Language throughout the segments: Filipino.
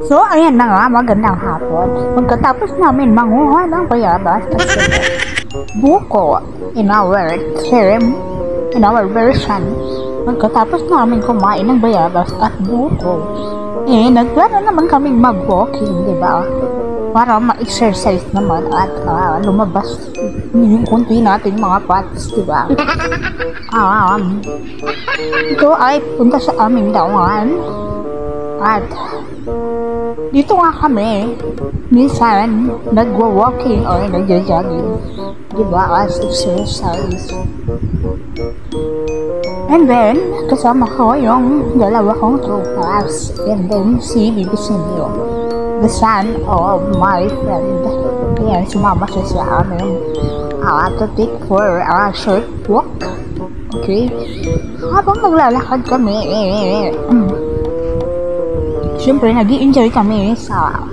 So, ayan na nga, magandang hapon. Pagkatapos namin manguha ng bayabas at buko in our version, pagkatapos namin kumain ng bayabas at buko, nagplano naman kaming mag-walking, di ba? Para ma-exercise naman at lumabas yung kunti natin mga pats, di ba? Ito ay punta sa aming daungan at dito nga kami minsan nagwa-walking or nagja-jogging, di ba, as exercise. And then kasama ko yung dalawa kong tropas, and then si Bibisinyo, the son of my friend. Ayan, sumama siya sa amin to take for a short walk. Okay, habang naglalakad kami, siyempre nag-i-enjoy kami sa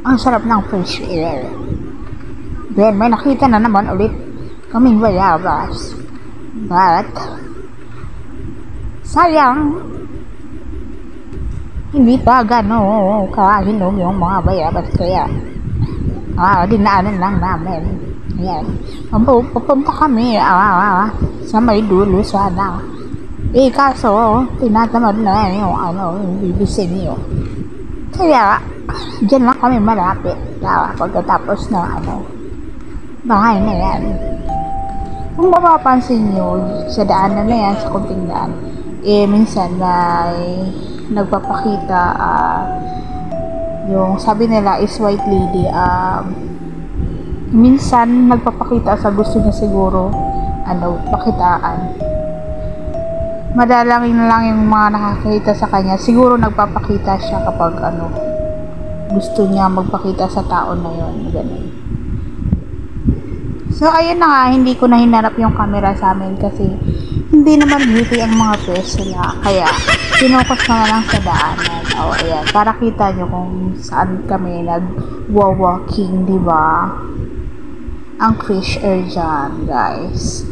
ang sarap ng fresh air. Then may nakita na naman ulit kaming bayabas, but sayang hindi pa gano'n kahinog yung mga bayabas, kaya dinaanan lang namin. Ayan, papunta kami sa may dulo sana. Kaso tinatamad na yung yung bibisin niyo. Kaya dyan lang kami malapit pagkatapos ng bahay na yan. Kung mapapansin nyo sa daanan na yan, sa kunting daan, minsan may nagpapakita yung sabi nila is white lady. Minsan nagpapakita sa gusto niya siguro pakitaan. Madalangin na lang yung mga nakakita sa kanya. Siguro nagpapakita siya kapag gusto niya magpakita sa tao na yun. Ganun. So ayun na nga, hindi ko na hinarap yung camera sa amin kasi hindi naman beauty ang mga pwesto niya. Kaya finokus na lang sa daanan. Ayan, para kita nyo kung saan kami nag-walking, diba? Ang fresh air dyan, guys.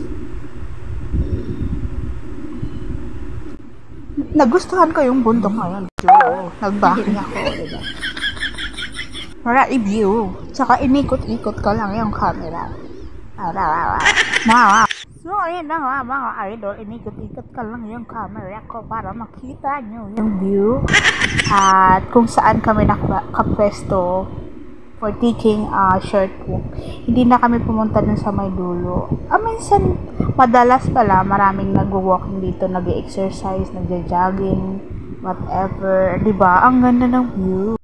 Nagustuhan ko yung bundok ngayon. Nagbaking ako, diba? Para i-view. Tsaka inikot-ikot ko lang yung camera. So, ayun na nga mga idol. Inikot-ikot ko lang yung camera ko para makita nyo yung view. At kung saan kami nakapwesto for taking a short walk. Hindi na kami pumunta dun sa may dulo. Minsan, madalas pala, maraming nag-walking dito, nag-exercise, nag-jogging, whatever. Diba? Ang ganda ng view.